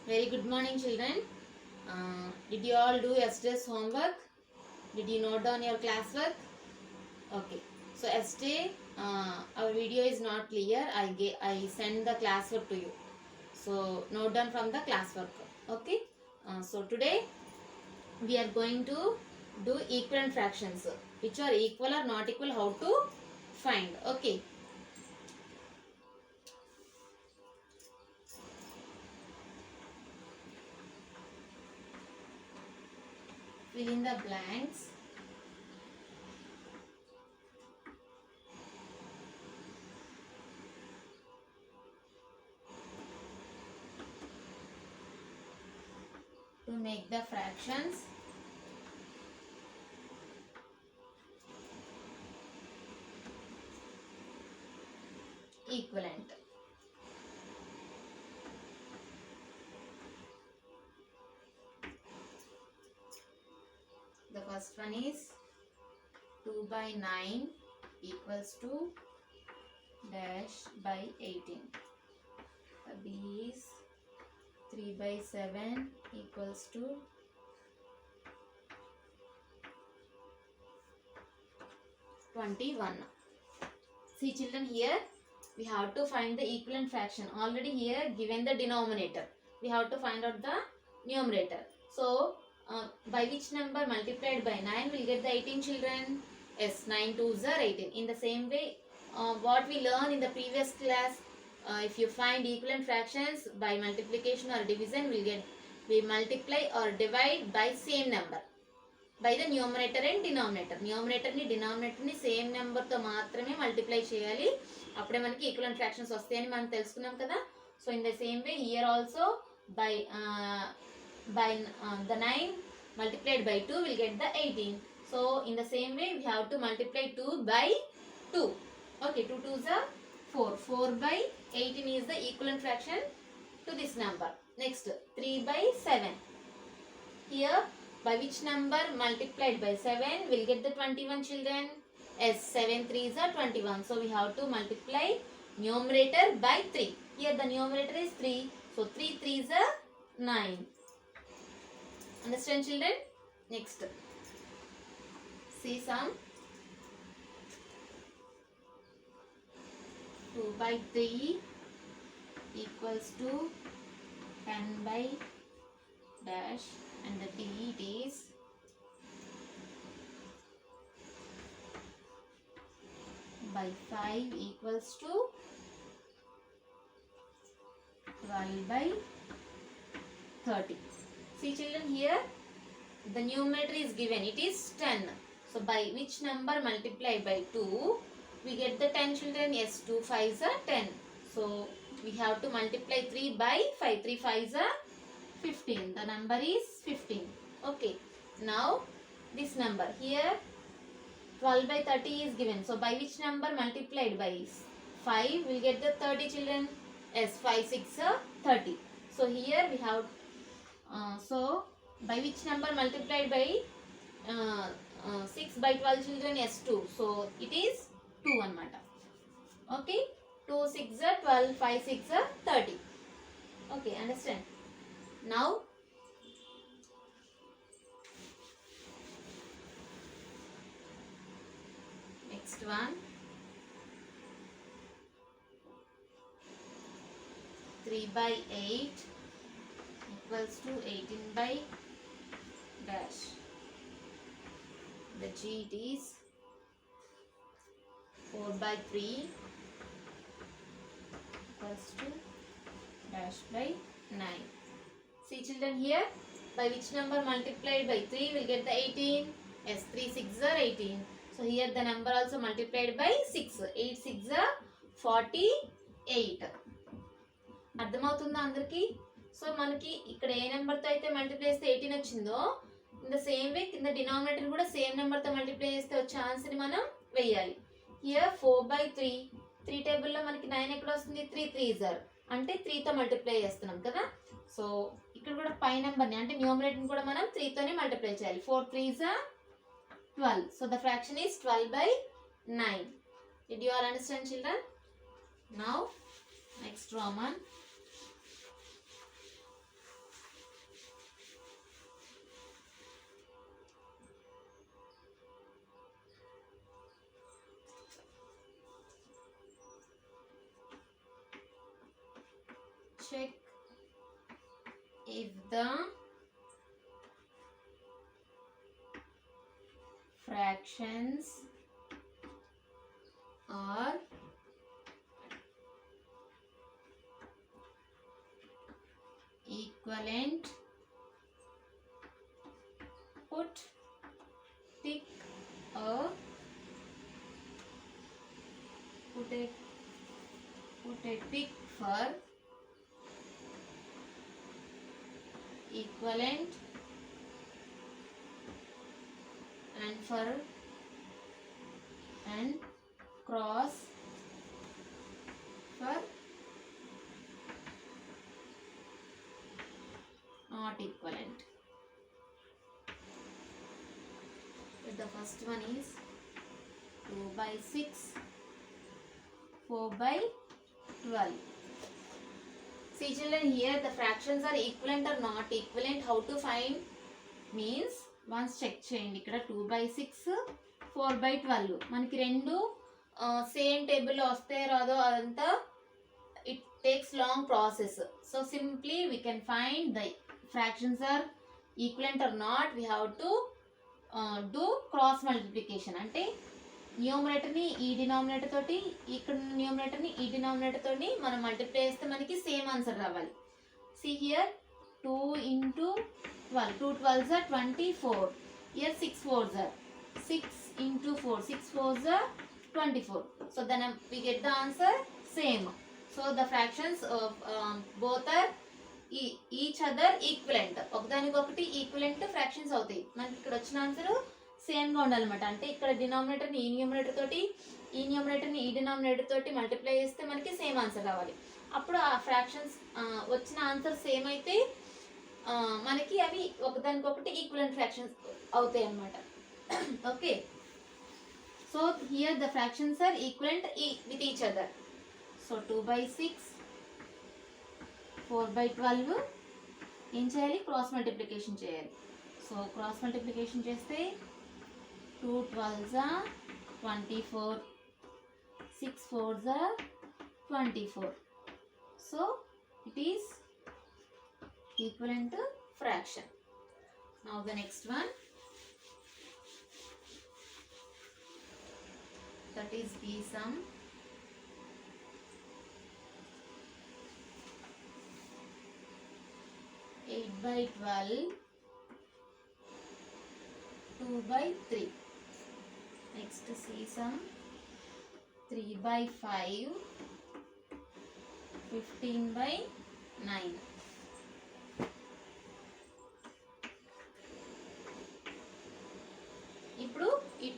Very good morning, children. Did you all do yesterday's homework? Did you note down your classwork? Okay. So yesterday, our video is not clear. I send the classwork to you. So note down from the classwork. Okay. So today we are going to do equivalent fractions, which are equal or not equal. How to find? Okay. Fill in the blanks. To make the fractions equivalent. The first one is 2 by 9 equals to dash by 18. The B is 3 by 7 equals to 21. See children, here we have to find the equivalent fraction. Already here given the denominator. We have to find out the numerator. So by which number multiplied by 9 will get the 18 children? Yes, 9 2s are 18. In the same way, what we learned in the previous class, if you find equivalent fractions by multiplication or division, we multiply or divide by same number. By the numerator and denominator. Numerator ni denominator ni same number తో మాత్రమే multiply చేయాలి. అప్పుడే మనకి equivalent fractions వస్తాయని మనం తెలుసుకున్నాం కదా. So in the same way here also by the 9 multiplied by 2 will get the 18. So in the same way we have to multiply 2 by 2. Okay, 2 2s are 4. 4 by 18 is the equivalent fraction to this number. Next 3 by 7. Here by which number multiplied by 7 will get the 21 children? Yes, 7 3s are 21. So we have to multiply numerator by 3. Here the numerator is 3. So 3 3s are 9. Understand children? Next. See some. 2 by 3 equals to 10 by dash, and the D it is 5 equals to 12 by 30. See children, here the numerator is given, it is 10. So by which number multiplied by 2 we get the 10 children? Yes, 2 5s are 10. So we have to multiply 3 by 5. 3 5s are 15. The number is 15. Okay. Now this number here 12 by 30 is given. So by which number multiplied by 5 will get the 30 children? Yes, 5 6 are 30. So here we have so by which number multiplied by 6 by 12 children? Yes, 2. So it is 2 anamata. Okay. 2 6 are 12, 5 6 are 30. Okay, understand? Now next one, 3 by 8 equals to 18 by dash. The G it is 4 by 3 equals to dash by 9. See children, here by which number multiplied by 3 will get the 18? Yes, 3 6s are 18. So here the number also multiplied by 6. 8 6s are 48. అర్థమవుతుందా అందరికి? So మనకి ఇక్కడ ఏ నెంబర్తో అయితే multiply చేస్తే 18 వచ్చిందో, in the same way కింద denominator కూడా సేమ్ నెంబర్తో మల్టిప్లై చేస్తే వచ్చే ఆన్సర్ని మనం వేయాలి. Here 4 by 3. 3 టేబుల్లో మనకి 9 ఎక్కడ వస్తుంది? 3 3s are. అంటే 3తో మల్టిప్లై చేస్తున్నాం కదా. సో ఇక్కడ కూడా పై నెంబర్ని అంటే న్యూమరేటర్ని కూడా మనం 3తోనే మల్టిప్లై చేయాలి. 4 3s are 12. So the fraction is 12 by 9. Did you all understand children? Now next Roman check if the fractions are equivalent. Put tick a tick for equivalent and cross for not equivalent. The first one is 2 by 6, 4 by 12. See children, here the fractions are equivalent or not equivalent. How to find? Means once check చేయండి. ఇక్కడ 2 by 6, 4 by 12 మనకి రెండు same టేబుల్లో వస్తే రాదో అదంతా it takes long process. So simply we can find the fractions are equivalent or not. We have to do cross multiplication. అంటే న్యూమరేటర్ని ఈ డినామినేటర్ తోటి ఇక్కడ న్యూమరేటర్ని ఈ డినామినేటర్ తోటి మనం మల్టిప్లై చేస్తే మనకి సేమ్ ఆన్సర్ రావాలి. See here 2 into 12, 2 12s are 24. Here 6 4s are 6 into 4, 6 4s are 24. So then we get the answer same. So the fractions of both are each other equivalent. ఒకదానికొకటి equivalent fractions అవుతాయి. మనకి ఇక్కడ వచ్చిన answer సేమ్గా ఉండాలన్నమాట. అంటే ఇక్కడ డినామినేటర్ని ఈ న్యూమరేటర్ తోటి ఈ న్యూమరేటర్ని ఈ డినామినేటర్ తోటి మల్టిప్లై చేస్తే మనకి సేమ్ ఆన్సర్ రావాలి. అప్పుడు ఆ ఫ్రాక్షన్స్ వచ్చిన ఆన్సర్ సేమ్ అయితే మనకి అవి ఒకదానికొకటి ఈక్వలెంట్ ఫ్రాక్షన్స్ అవుతాయి అన్నమాట. Okay, so here the fractions are equivalent with each other. So 2 by 6, 4 by 12 ఏం చేయాలి? క్రాస్ మల్టిప్లికేషన్ చేయాలి. సో క్రాస్ మల్టిప్లికేషన్ చేస్తే 2 12s are 24, 6 4s are 24. So it is equivalent fraction. Now the next one, that is B sum. Eight by 12, 2 by 3. Next C sum, 3 by 5, 15 by 9. ఇప్పుడు ఈ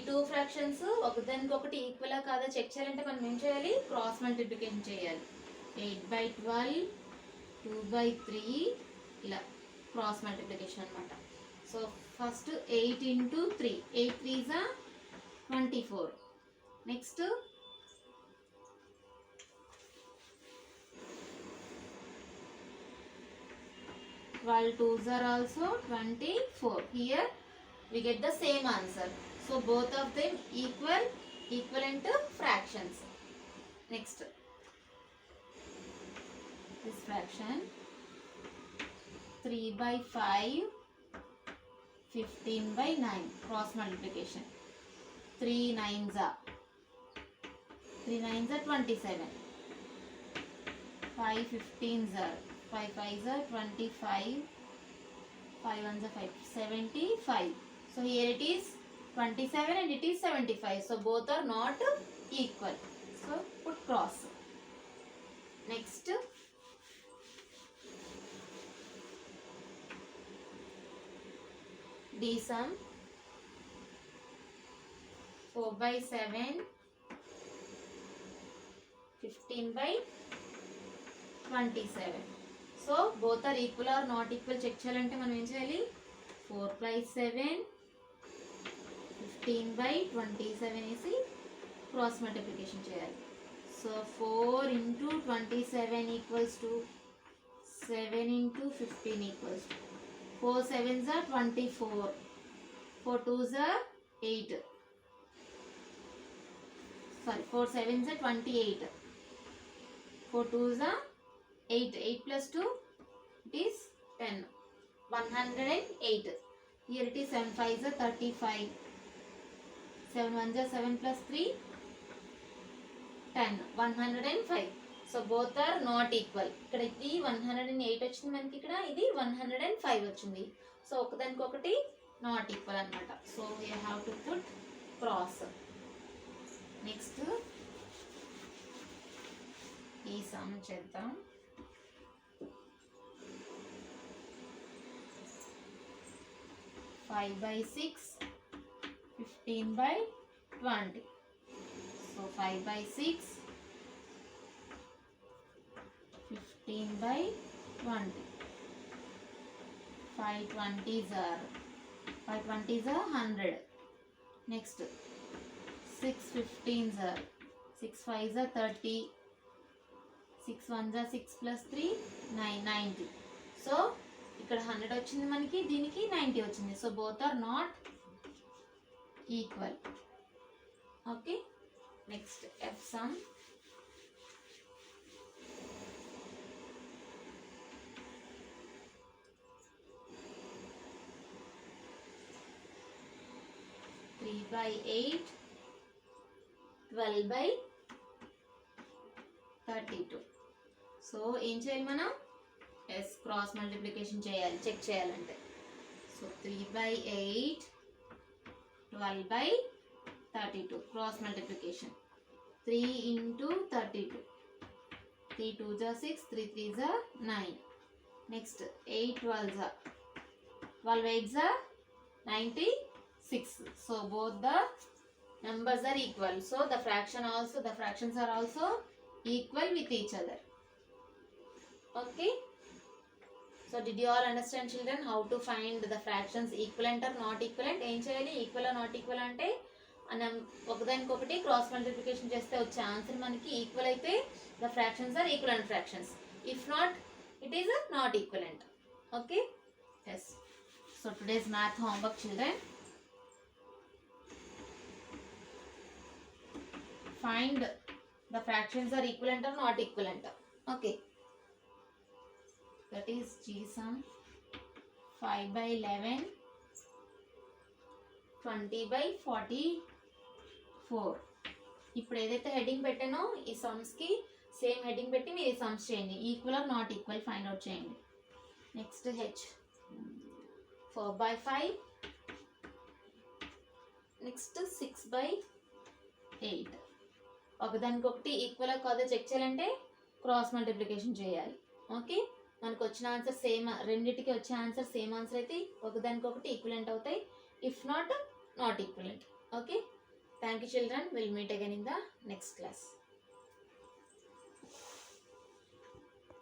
two fractions ఒకదానికొకటి equal కాదా check చేయాలంటే మనం ఏం చేయాలి? Cross multiplication చేయాలి. 8 by 12, 2 by 3 ఇలా క్రాస్ మల్టిప్లికేషన్ అనమాట. So first 8 into 3, 8 3s are 24. Next 12 2s are also 24. Here we get the same answer. So both of them equivalent fractions. Next, this fraction 3 by 5, 15 by 9 cross multiplication. 3 9s are 27. 5 15s are 5 5s are 25. 5 1s are 5, 75. So here it is 27 and it is 75. So both are not equal. So put cross. Next, D sum 4 by 7, 15 by 27. So both are equal or not equal check చేయాలంటే మనం ఏం చేయాలి? 4 by 7, 15 by 27 వేసి cross multiplication చేయాలి. So 4 into 27 equals to 7 into 15 equals to 4 7s are 24. 4 2s are 8. Sorry, 4 7s are 28. 4 2s are 8 plus 2 it is 10. 108. Here it is 7 5 is 35. 7 1 is 7 plus 3 10. 105. So both are not equal. ఇక్కడ ఇది 108 వచ్చింది మనకి, ఇక్కడ ఇది 105 వచ్చింది. So ఒకదానికొకటి not equal అనమాట. So you have to put cross. Next ఈ సమ్ చేద్దాం. Five by 6, 15 by 20. So 5 by 6, 15 by 20. 5 20s are 100. Next 6 15s are 6 5s are 30. 6 1s are 6 plus 3 9 90. So ఇక్కడ 100 వచ్చింది మనకి, దీనికి 90 వచ్చింది. So both are not equal. Okay, next F sum. Three by 8, 12 by 32. So ఏం చేయాలి మనం? Yes cross multiplication చేయాలి, check చేయాలంటే. So 3 by 8, 12 by 32 cross multiplication. 3 into 32. 3 2s are 6, 3 3s are 9. Next 8 12s are 12 8s are 96. So both the numbers are equal. So the fractions are also equal with each other. Okay. So did you all understand children how to find the fractions equivalent or not equivalent? ఏం చేయాలి? Equal or not equal అంటే మనం ఒకదానికొకటి cross multiplication చేస్తే వచ్చే answer మనకి equal అయితే the fractions are equivalent fractions. If not, it is not equivalent. Okay? Yes. So today's math homework children. Find the fractions are equivalent or not equivalent. Okay. That is G sum 5 by 11, 20 by 44. ఇప్పుడు ఏదైతే heading పెట్టానో ఈ సమ్స్కి same heading పెట్టి మీరు ఈ sums చేయండి. Equal or not equal find out చేయండి. Next H 4 by 5. Next 6 by 8. ఒకదానికొకటి ఈక్వల్ కాదో చెక్ చేయాలంటే క్రాస్ మల్టిప్లికేషన్ చేయాలి. ఓకే, మనకు వచ్చిన ఆన్సర్ సేమ్, రెండింటికి వచ్చే ఆన్సర్ సేమ్ ఆన్సర్ అయితే ఒకదానికొకటి ఈక్వలెంట్ అవుతాయి. If not equivalent. Okay, thank you children. Will meet again in the next class.